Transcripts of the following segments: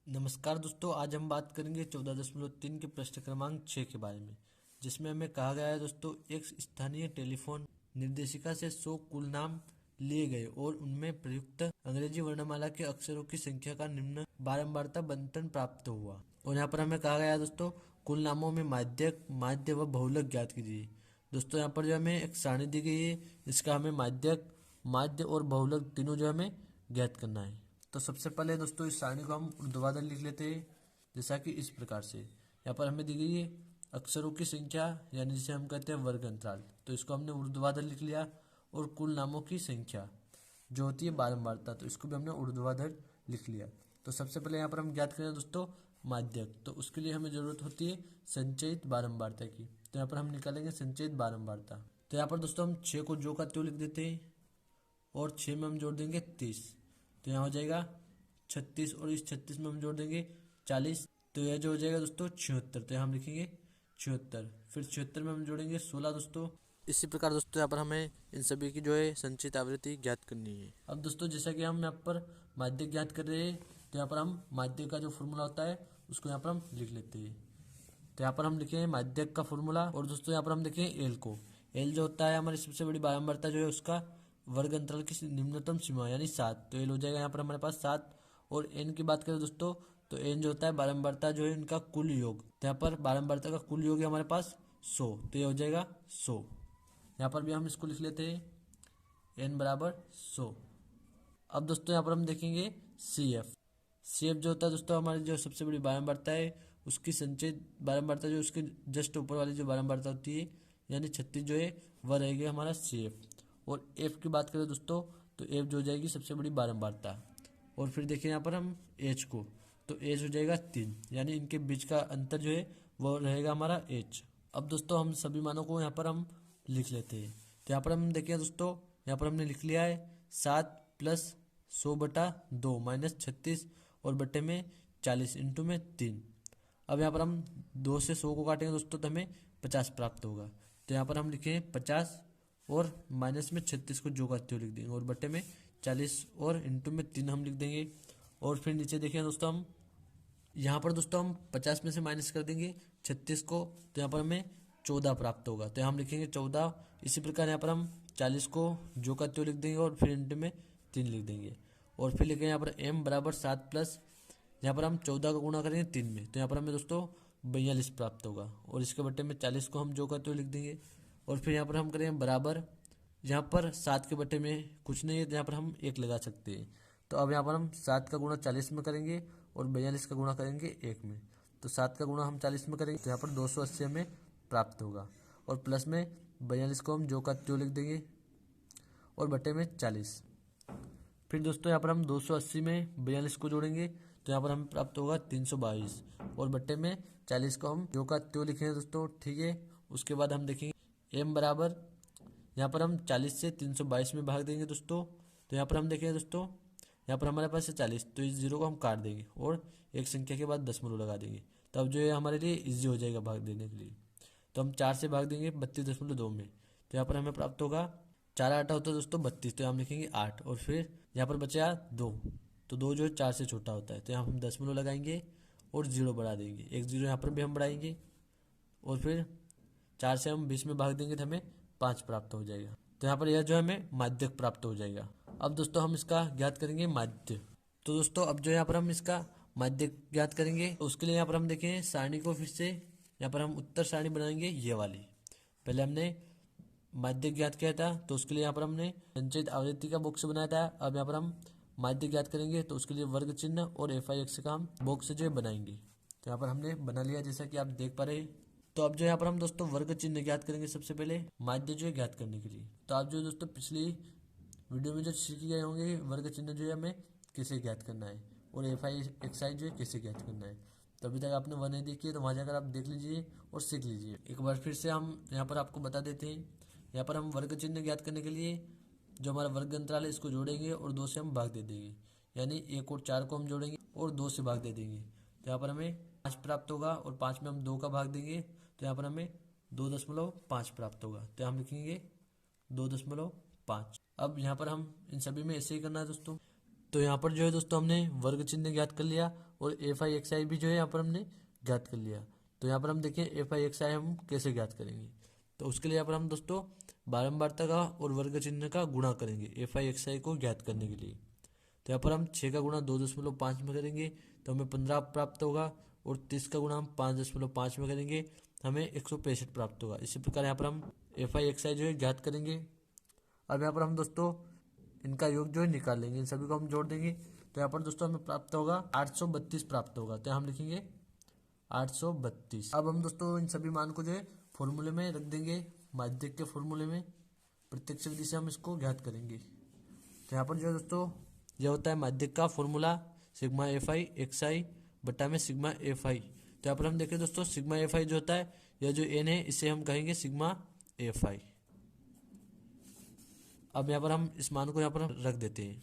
नमस्कार दोस्तों, आज हम बात करेंगे 14.3 के प्रश्न क्रमांक 6 के बारे में, जिसमें हमें कहा गया है दोस्तों, एक स्थानीय टेलीफोन निर्देशिका से 100 कुल नाम लिए गए और उनमें प्रयुक्त अंग्रेजी वर्णमाला के अक्षरों की संख्या का निम्न बारंबारता बंटन प्राप्त हुआ। और यहाँ पर हमें कहा गया है दोस्तों, कुल नामों में माध्यक, माध्य व बहुलक ज्ञात कीजिए। दोस्तों यहाँ पर जो हमें एक सारणी दी गई है, इसका हमें माध्यक, माध्य और बहुलक तीनों जो हमें ज्ञात करना है। तो सबसे पहले दोस्तों इस सारणी को हम ऊर्ध्वाधर लिख लेते हैं, जैसा कि इस प्रकार से। यहाँ पर हमें दी गई है अक्षरों की संख्या, यानी जिसे हम कहते हैं वर्ग अंतराल, तो इसको हमने ऊर्ध्वाधर लिख लिया। और कुल नामों की संख्या जो होती है बारंबारता, तो इसको भी हमने ऊर्ध्वाधर लिख लिया। तो सबसे पहले यहाँ पर हम ज्ञात करें दोस्तों माध्यक, तो उसके लिए हमें जरूरत होती है संचयित बारंबारता की। तो यहाँ पर हम निकालेंगे संचयित बारंबारता। तो यहाँ पर दोस्तों हम 6 को जो का त्यों लिख देते हैं और 6 में हम जोड़ देंगे 30, तो यहाँ हो जाएगा 36, और इस 36 में हम जोड़ देंगे 40, तो यह जो हो जाएगा दोस्तों 76। तो यहाँ हम लिखेंगे 76। फिर 76 में हम जोड़ेंगे 16 दोस्तों। इसी प्रकार दोस्तों यहाँ पर हमें इन सभी की जो है संचित आवृत्ति ज्ञात करनी है। अब दोस्तों जैसा कि हम यहाँ पर माध्यक ज्ञात कर रहे हैं, तो यहाँ पर हम माध्यक का जो फॉर्मूला होता है उसको यहाँ पर हम लिख लेते हैं। तो यहाँ पर हम लिखेंगे माध्यक का फॉर्मूला, और दोस्तों यहाँ पर हम देखेंगे एल को। एल जो होता है हमारी सबसे बड़ी बारंबारता जो है उसका वर्ग अंतराल की निम्नतम सीमा यानी 7, तो एल हो जाएगा यहाँ पर हमारे पास 7। और एन की बात करें दोस्तों, तो एन जो होता है बारंबारता जो है इनका कुल योग, तो यहाँ पर बारंबारता का कुल योग है हमारे पास 100, तो ये हो जाएगा 100। यहाँ पर भी हम इसको लिख लेते हैं एन बराबर 100। अब दोस्तों यहाँ पर हम देखेंगे सी एफ। सी एफ जो होता है दोस्तों हमारी जो सबसे बड़ी बारंबारता है उसकी संचयित बारंबारता जो उसके जस्ट ऊपर वाली जो बारंबारता होती है यानी 36 जो है वह रहेगी हमारा सी एफ। और एफ की बात करें दोस्तों, तो एफ जो हो जाएगी सबसे बड़ी बारंबारता। और फिर देखिए यहाँ पर हम एच को, तो एच हो जाएगा 3, यानी इनके बीच का अंतर जो है वो रहेगा हमारा एच। अब दोस्तों हम सभी मानों को यहाँ पर हम लिख लेते हैं। तो यहाँ पर हम देखिए दोस्तों, यहाँ पर हमने लिख लिया है 7 + 100/2 - 36 और बटे में 40 इंटू में 3। अब यहाँ पर हम 2 से 100 को काटेंगे दोस्तों, तो हमें 50 प्राप्त होगा। तो यहाँ पर हम लिखेंगे 50 और माइनस में 36 को जो का त्यों लिख देंगे, और बटे में 40 और इंटू में 3 हम लिख देंगे। और फिर नीचे देखिए दोस्तों, हम यहाँ पर दोस्तों हम 50 में से माइनस कर देंगे 36 को, तो यहाँ पर हमें 14 प्राप्त होगा, तो यहाँ हम लिखेंगे 14। इसी प्रकार यहाँ पर हम 40 को जो का त्यों लिख देंगे और फिर इंटू में 3 लिख देंगे। और फिर लिखेंगे यहाँ पर m बराबर 7 प्लस, यहाँ पर हम 14 का गुणा करेंगे 3 में, तो यहाँ पर हमें दोस्तों 42 प्राप्त होगा। और इसके बटे में 40 को हम जो का त्यों लिख देंगे। और फिर यहाँ पर हम करेंगे बराबर, यहाँ पर 7 के बटे में कुछ नहीं है, तो यहाँ पर हम 1 लगा सकते हैं। तो अब यहाँ पर हम 7 का गुणा 40 में करेंगे और 42 का गुणा करेंगे 1 में। तो 7 का गुणा हम 40 में करेंगे, तो यहाँ पर 280 हमें प्राप्त होगा। और प्लस में 42 को हम जो का त्यों लिख देंगे और बटे में 40। फिर दोस्तों यहाँ पर हम 280 में 42 को जोड़ेंगे, तो यहाँ पर हमें प्राप्त होगा 322 और बट्टे में 40 को हम जो का त्यों लिखेंगे दोस्तों, ठीक है। उसके बाद हम देखेंगे m बराबर, यहाँ पर हम 40 से 322 में भाग देंगे दोस्तों, तो यहाँ पर हम देखेंगे दोस्तों, यहाँ पर हमारे पास है 40, तो इस जीरो को हम काट देंगे और एक संख्या के बाद दशमलव लगा देंगे, तो अब जो है हमारे लिए इजी हो जाएगा भाग देने के लिए। तो हम 4 से भाग देंगे 32.2 में, तो यहाँ पर हमें प्राप्त होगा 4 8 होता है दोस्तों 32, तो हम लिखेंगे 8। और फिर यहाँ पर बचा 2, तो 2 जो है 4 से छोटा होता है, तो यहाँ हम दशमलव लगाएंगे और 0 बढ़ा देंगे, एक 0 यहाँ पर भी हम बढ़ाएंगे। और फिर 4 से हम 20 में भाग देंगे तो हमें 5 प्राप्त हो जाएगा। तो यहाँ पर यह जो हमें माध्यक प्राप्त हो जाएगा। अब दोस्तों हम इसका ज्ञात करेंगे माध्य। तो दोस्तों अब जो यहाँ पर हम इसका माध्यक ज्ञात करेंगे, तो उसके लिए यहाँ पर हम देखें सारणी को फिर से यहाँ पर हम उत्तर सारणी बनाएंगे ये वाली। पहले हमने माध्यक ज्ञात किया था, तो उसके लिए यहाँ पर हमने संचित आवृत्ति का बॉक्स बनाया था। अब यहाँ पर हम माध्यक ज्ञात करेंगे, तो उसके लिए वर्ग चिन्ह और FIX का हम बॉक्स जो है बनाएंगे। तो यहाँ पर हमने बना लिया जैसा कि आप देख पा रहे हैं। तो अब जो यहाँ पर हम दोस्तों वर्ग चिन्ह ज्ञात करेंगे सबसे पहले माध्य जो है ज्ञात करने के लिए। तो आप जो दोस्तों पिछली वीडियो में जो सीख गए होंगे वर्ग चिन्ह जो है हमें कैसे ज्ञात करना है और FIX जो है कैसे ज्ञात करना है। तो अभी तक आपने वह नहीं देखी है तो वहाँ जाकर आप देख लीजिए और सीख लीजिए। एक बार फिर से हम यहाँ पर आपको बता देते हैं। यहाँ पर हम वर्ग चिन्ह ज्ञात करने के लिए जो हमारा वर्ग अंतराल है इसको जोड़ेंगे और 2 से हम भाग दे देंगे, यानी 1 और 4 को हम जोड़ेंगे और 2 से भाग दे देंगे, तो यहाँ पर हमें 5 प्राप्त होगा। और 5 में हम 2 का भाग देंगे, तो यहाँ पर हमें 2.5 प्राप्त होगा, तो हम लिखेंगे 2.5। अब यहाँ पर हम इन सभी में ऐसे ही करना है दोस्तों। तो यहाँ पर जो है दोस्तों हमने वर्ग चिन्ह ज्ञात कर लिया और एफ आई एक्स आई भी जो है यहाँ पर हमने ज्ञात कर लिया। तो यहाँ पर हम देखें एफ आई एक्स आई हम कैसे ज्ञात करेंगे। तो उसके लिए यहाँ पर हम दोस्तों बारंबारता का और वर्ग चिन्ह का गुणा करेंगे एफ आई एक्स आई को ज्ञात करने के लिए। तो यहाँ पर हम 6 का गुणा 2.5 में करेंगे तो हमें 15 प्राप्त होगा और 30 का गुणा हम 5.5 में करेंगे हमें 165 प्राप्त होगा। इसी प्रकार यहाँ पर हम एफ आई एक्स आई जो है ज्ञात करेंगे। अब यहाँ पर हम दोस्तों इनका योग जो है निकाल लेंगे, इन सभी को हम जोड़ देंगे। तो यहाँ पर दोस्तों हमें प्राप्त होगा 832 प्राप्त होगा। तो हम लिखेंगे 832। अब हम दोस्तों इन सभी मान को जो है फॉर्मूले में रख देंगे, माध्यक के फॉर्मूले में प्रत्यक्ष विधि से हम इसको ज्ञात करेंगे। तो यहाँ पर जो है दोस्तों यह होता है माध्यक का formula sigma F I X I बटा में सिग्मा एफ आई। तो यहाँ पर हम देखें दोस्तों सिग्मा एफ आई जो होता है यह जो एन है इसे हम कहेंगे सिग्मा एफ आई। अब यहाँ पर हम इस मान को यहाँ पर रख देते हैं।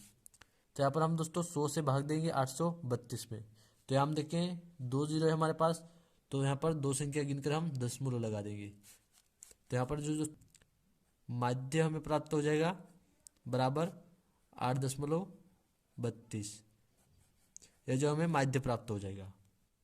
तो यहाँ पर हम दोस्तों 100 से भाग देंगे 832 में। तो यहाँ हम देखें 2 जीरो है हमारे पास, तो यहाँ पर 2 संख्या गिनकर हम दशमलव लगा देंगे। तो यहाँ पर जो माध्य हमें प्राप्त हो जाएगा बराबर 8.32। यह जो हमें माध्य प्राप्त हो जाएगा।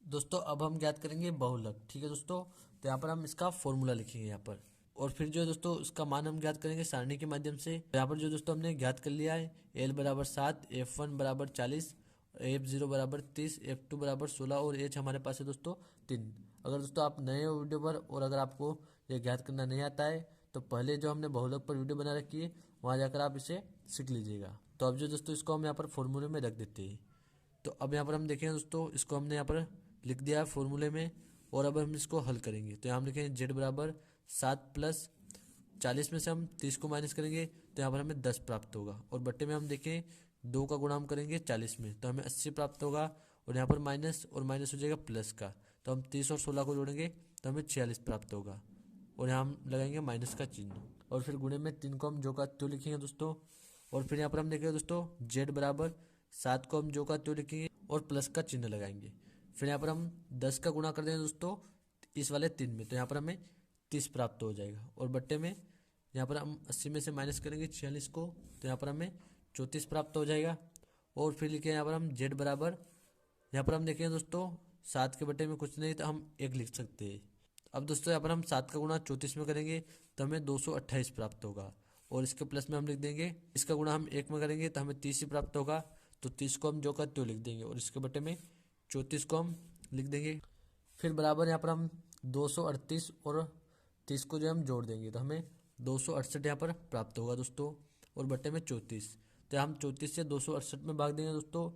दोस्तों अब हम ज्ञात करेंगे बहुलक। ठीक है दोस्तों, तो यहाँ पर हम इसका फॉर्मूला लिखेंगे यहाँ पर और फिर जो है दोस्तों इसका मान हम ज्ञात करेंगे सारणी के माध्यम से। यहाँ पर जो दोस्तों हमने ज्ञात कर लिया है L बराबर 7, F1 बराबर 40, F0 बराबर 30, F2 बराबर 16 और H हमारे पास है दोस्तों 3। अगर दोस्तों आप नए हो वीडियो पर और अगर आपको ये ज्ञात करना नहीं आता है तो पहले जो हमने बहुलक पर वीडियो बना रखी है वहाँ जाकर आप इसे सीख लीजिएगा। तो अब जो दोस्तों इसको हम यहाँ पर फॉर्मूले में रख देते हैं। तो अब यहाँ पर हम देखें दोस्तों इसको हमने यहाँ पर लिख दिया है फॉर्मूले में और अब हम इसको हल करेंगे। तो यहाँ हम लिखेंगे जेड बराबर 7 प्लस 40 में से हम 30 को माइनस करेंगे तो यहाँ पर हमें 10 प्राप्त होगा और बट्टे में हम देखें 2 का गुणा हम करेंगे 40 में तो हमें 80 प्राप्त होगा और यहाँ पर माइनस और माइनस हो जाएगा प्लस का। तो हम 30 और 16 को जोड़ेंगे तो हमें 46 प्राप्त होगा और यहाँ हम लगाएंगे माइनस का चिन्ह और फिर गुणे में 3 को हम जो का त्यों लिखेंगे दोस्तों। और फिर यहाँ पर हम देखेंगे दोस्तों जेड बराबर 7 को हम जो का त्यों लिखेंगे और प्लस का चिन्ह लगाएंगे। फिर यहाँ पर हम 10 का गुणा कर देंगे दोस्तों इस वाले 3 में तो यहाँ पर हमें 30 प्राप्त हो जाएगा और बट्टे में यहाँ पर हम 80 में से माइनस करेंगे 46 को तो यहाँ पर हमें 34 प्राप्त हो जाएगा। और फिर लिखे यहाँ पर हम जेड बराबर, यहाँ पर हम देखें दोस्तों 7 के बट्टे में कुछ नहीं तो हम 1 लिख सकते हैं। अब दोस्तों यहाँ पर हम 7 का गुणा 34 में करेंगे तो हमें 228 प्राप्त होगा और इसके प्लस में हम लिख देंगे इसका गुणा हम 1 में करेंगे तो हमें 30 ही प्राप्त होगा। तो 30 को हम जो का त्यों लिख देंगे और इसके बट्टे में 34 को हम लिख देंगे। फिर बराबर यहाँ पर हम 238 और 30 को जो हम जोड़ देंगे तो हमें 268 यहाँ पर प्राप्त होगा दोस्तों और बट्टे में 34। तो हम 34 से 268 में भाग देंगे दोस्तों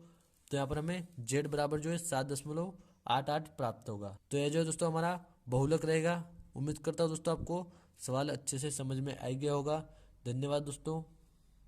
तो यहाँ पर हमें जेड बराबर जो है 7.88 प्राप्त होगा। तो यह जो है दोस्तों हमारा बहुलक रहेगा। उम्मीद करता हूँ दोस्तों आपको सवाल अच्छे से समझ में आ गया होगा। धन्यवाद दोस्तों।